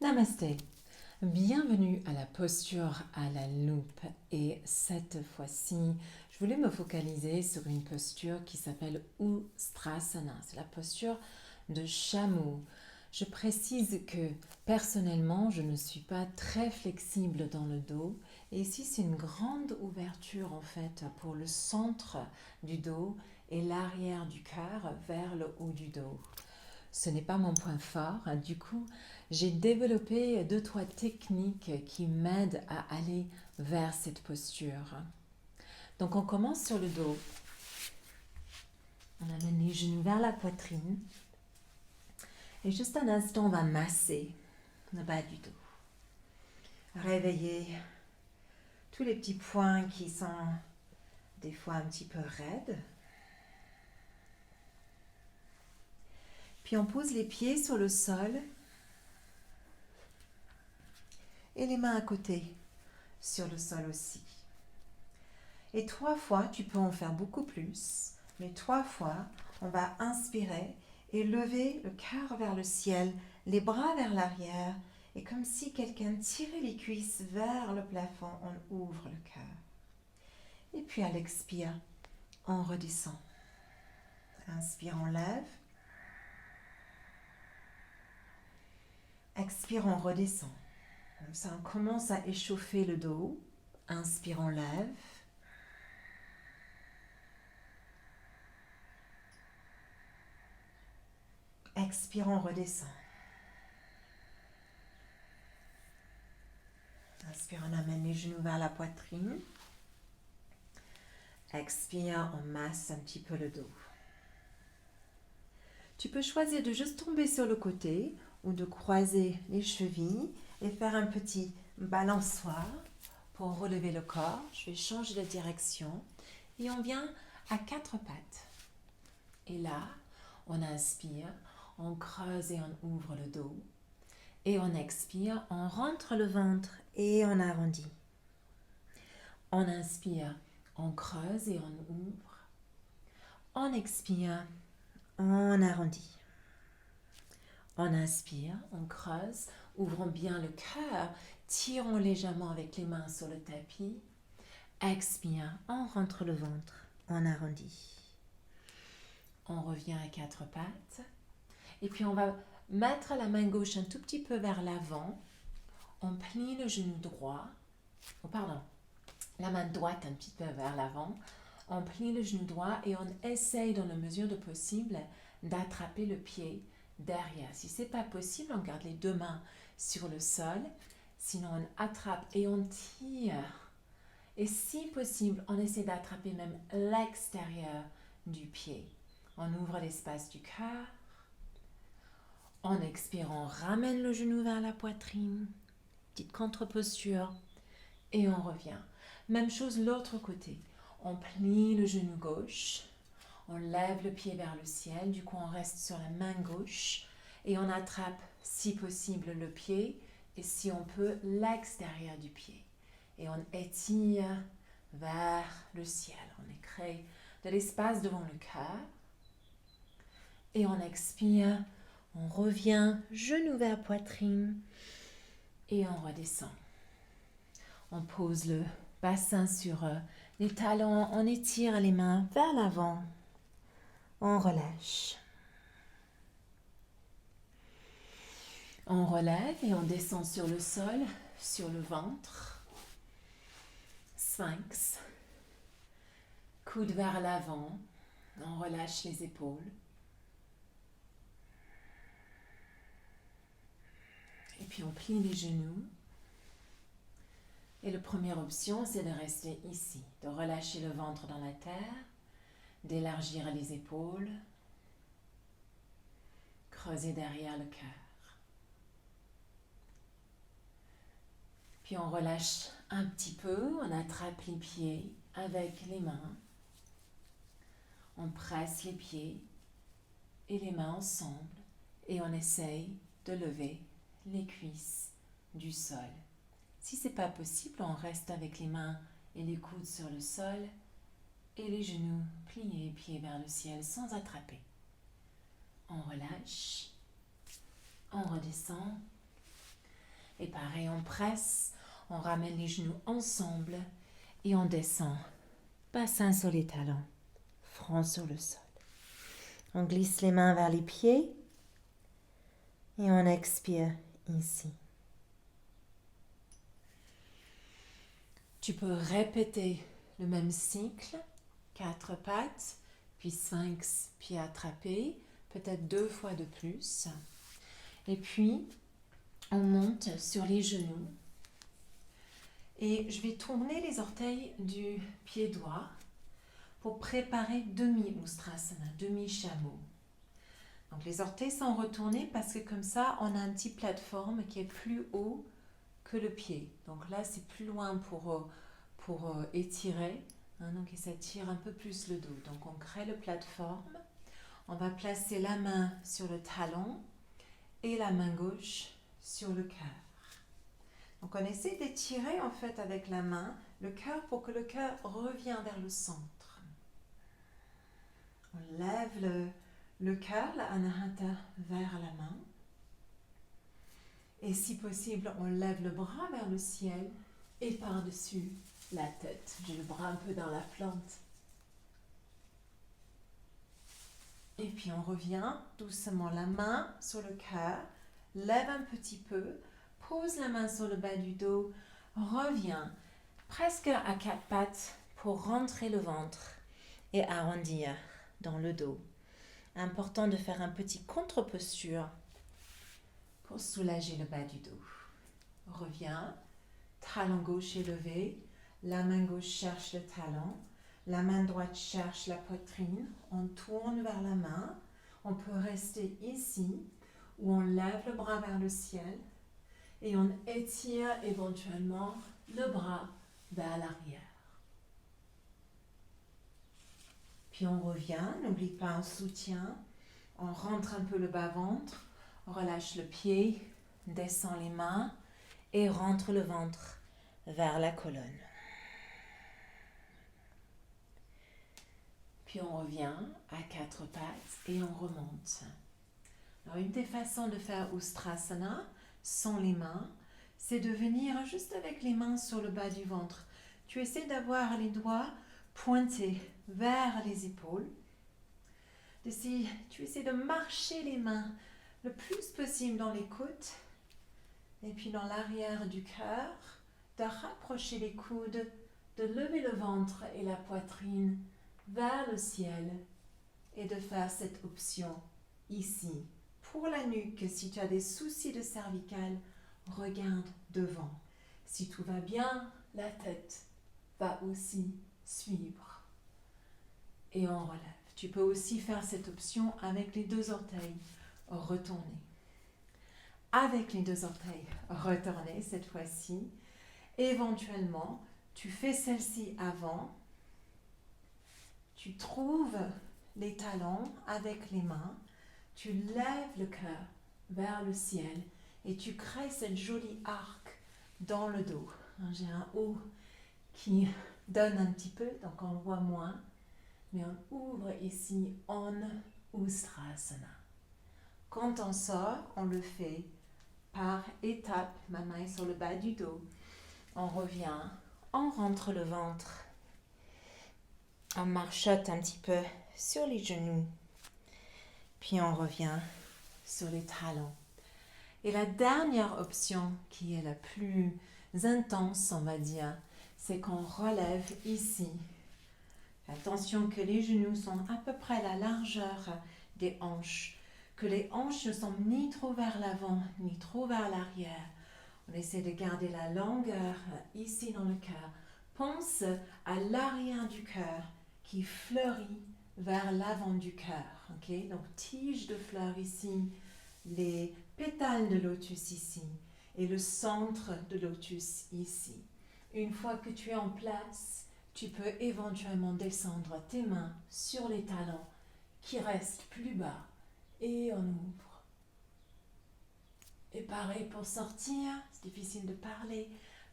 Namasté, bienvenue à la posture à la loupe et cette fois-ci, je voulais me focaliser sur une posture qui s'appelle Ustrasana, c'est la posture de chameau. Je précise que personnellement, je ne suis pas très flexible dans le dos et ici c'est une grande ouverture en fait pour le centre du dos et l'arrière du cœur vers le haut du dos. Ce n'est pas mon point fort. Du coup, j'ai développé deux, trois techniques qui m'aident à aller vers cette posture. Donc, on commence sur le dos. On amène les genoux vers la poitrine. Et juste un instant, on va masser le bas du dos. Réveiller tous les petits points qui sont des fois un petit peu raides. Puis on pose les pieds sur le sol et les mains à côté sur le sol aussi. Et 3 fois, tu peux en faire beaucoup plus, mais 3 fois, on va inspirer et lever le cœur vers le ciel, les bras vers l'arrière, et comme si quelqu'un tirait les cuisses vers le plafond, on ouvre le cœur. Et puis à l'expire, on redescend. Inspire, on lève. Expire, on redescend. Comme ça, on commence à échauffer le dos. Inspire, on lève. Expire, on redescend. Inspire, on amène les genoux vers la poitrine. Expire, on masse un petit peu le dos. Tu peux choisir de juste tomber sur le côté ou de croiser les chevilles et faire un petit balançoire pour relever le corps. Je vais changer de direction et on vient à 4 pattes. Et là, on inspire, on creuse et on ouvre le dos. Et on expire, on rentre le ventre et on arrondit. On inspire, on creuse et on ouvre. On expire, on arrondit. On inspire, on creuse, ouvrons bien le cœur, tirons légèrement avec les mains sur le tapis. Expire, on rentre le ventre, on arrondit. On revient à 4 pattes. Et puis on va mettre la main gauche un tout petit peu vers l'avant. On plie le genou droit. La main droite un petit peu vers l'avant. On plie le genou droit et on essaye dans la mesure de possible d'attraper le pied derrière. Si ce n'est pas possible, on garde les deux mains sur le sol. Sinon, on attrape et on tire. Et si possible, on essaie d'attraper même l'extérieur du pied. On ouvre l'espace du cœur. En expirant, on ramène le genou vers la poitrine. Petite contre-posture. Et on revient. Même chose l'autre côté. On plie le genou gauche. On lève le pied vers le ciel. Du coup, on reste sur la main gauche. Et on attrape, si possible, le pied. Et si on peut, l'extérieur du pied. Et on étire vers le ciel. On crée de l'espace devant le cœur. Et on expire. On revient, genou vers poitrine. Et on redescend. On pose le bassin sur les talons. On étire les mains vers l'avant. On relâche. On relève et on descend sur le sol, sur le ventre. Sphinx. Coude vers l'avant. On relâche les épaules. Et puis on plie les genoux. Et la première option, c'est de rester ici, de relâcher le ventre dans la terre, d'élargir les épaules, creuser derrière le cœur. Puis on relâche un petit peu, on attrape les pieds avec les mains. On presse les pieds et les mains ensemble et on essaye de lever les cuisses du sol. Si ce n'est pas possible, on reste avec les mains et les coudes sur le sol et les genoux pliés, pieds vers le ciel sans attraper. On relâche, on redescend Et pareil, on presse, on ramène les genoux ensemble et on descend. Bassin sur les talons, front sur le sol. On glisse les mains vers les pieds et on expire ici. Tu peux répéter le même cycle, 4 pattes, puis sphinx, pieds attrapés, peut-être 2 fois de plus. Et puis, on monte sur les genoux. Et je vais tourner les orteils du pied droit pour préparer demi-Ustrasana, demi-chameau. Donc les orteils sont retournés parce que comme ça, on a un petit plateforme qui est plus haut que le pied. Donc là, c'est plus loin pour étirer. Donc il s'étire un peu plus le dos. Donc on crée le plateforme. On va placer la main sur le talon et la main gauche sur le cœur. Donc on essaie d'étirer en fait avec la main le cœur pour que le cœur revienne vers le centre. On lève le cœur, la anahata, vers la main. Et si possible, on lève le bras vers le ciel et par-dessus la tête. J'ai le bras un peu dans la plante. Et puis on revient doucement la main sur le cœur, lève un petit peu, pose la main sur le bas du dos, revient presque à 4 pattes pour rentrer le ventre et arrondir dans le dos. Important de faire un petit contre-posture pour soulager le bas du dos. Reviens, talon gauche élevé, la main gauche cherche le talon, la main droite cherche la poitrine, on tourne vers la main, on peut rester ici où on lève le bras vers le ciel et on étire éventuellement le bras vers l'arrière. Puis on revient, n'oublie pas un soutien, on rentre un peu le bas-ventre, relâche le pied, descend les mains et rentre le ventre vers la colonne. Puis on revient à 4 pattes et on remonte. Alors une des façons de faire Ustrasana sans les mains, c'est de venir juste avec les mains sur le bas du ventre. Tu essaies d'avoir les doigts pointés vers les épaules. Tu essaies de marcher les mains le plus possible dans les côtes et puis dans l'arrière du cœur, de rapprocher les coudes, de lever le ventre et la poitrine vers le ciel et de faire cette option ici. Pour la nuque, si tu as des soucis de cervicale, regarde devant. Si tout va bien, la tête va aussi suivre. Et on relève. Tu peux aussi faire cette option avec les 2 orteils retournés. Avec les 2 orteils retournés cette fois-ci, éventuellement, tu fais celle-ci avant. Tu trouves les talons avec les mains, tu lèves le cœur vers le ciel et tu crées cette jolie arc dans le dos. J'ai un haut qui donne un petit peu, donc on voit moins, mais on ouvre ici en Ustrasana. Quand on sort, on le fait par étapes, ma main est sur le bas du dos. On revient, on rentre le ventre. On marchote un petit peu sur les genoux. Puis on revient sur les talons. Et la dernière option, qui est la plus intense, on va dire, c'est qu'on relève ici. Attention que les genoux sont à peu près la largeur des hanches, que les hanches ne sont ni trop vers l'avant, ni trop vers l'arrière. On essaie de garder la longueur ici dans le cœur. Pense à l'arrière du cœur qui fleurit vers l'avant du cœur. Okay? Donc, tige de fleurs ici, les pétales de lotus ici et le centre de lotus ici. Une fois que tu es en place, tu peux éventuellement descendre tes mains sur les talons qui restent plus bas et on ouvre. Et pareil pour sortir, c'est difficile de parler.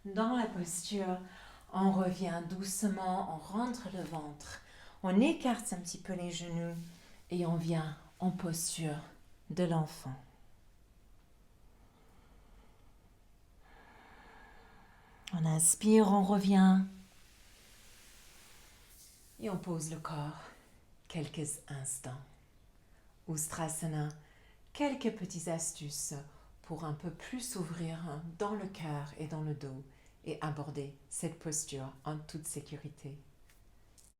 Dans la posture, on revient doucement, on rentre le ventre, on écarte un petit peu les genoux et on vient en posture de l'enfant. On inspire, on revient. Et on pose le corps quelques instants. Ustrasana, quelques petites astuces pour un peu plus s'ouvrir dans le cœur et dans le dos et aborder cette posture en toute sécurité.